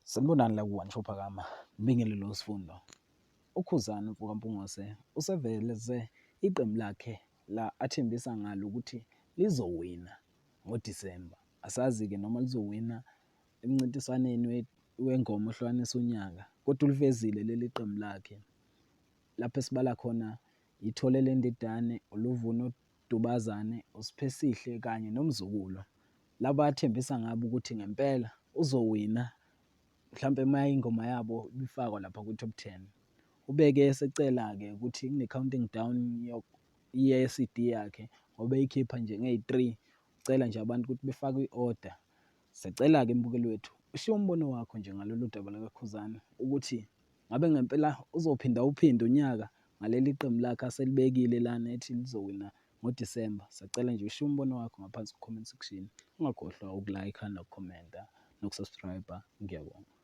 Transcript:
Sanibonani la ku-One Shop Phakama, ngibingelele lo sifundo. uKhuzani Mpungose useveleze iqembu lakhe la athembisa ngalo ukuthi lizowina ngoDecember. Asazi-ke noma lizowina emncintiswaneni wengoma ohlukanisa unyaka, kodwa ulifezile leli qembu lakhe. Lapho esibala khona ithole lendidane, uluvuno dubazane, usiphesihle kanye nomzukulo. Laba athembisa ngabo ukuthi ngempela uzowina. Mhlampe uma ingoma yabo ibifakwa lapha ku-top 10, ubeke esecela-ke ukuthi kune-counting down ye-CD yakhe ngoba eyikhipha nje ngey-3, ucela nje abantu ukuthi befake i-order. Sicela-ke mbukeli wethu, ushiye umbono wakho nje ngalolu daba lakaKhuzani ukuthi ngabe ngempela uzophinda uphinde unyaka ngaleli qembu lakhe aselibekile lana ethi lizowina ngoDecember. Sacela nje ushiye umbono wakho ngaphansi ku-comment section. Ungakhohlwa uku-like, nokukhomenta, nokusubscribe. Ngiyabonga.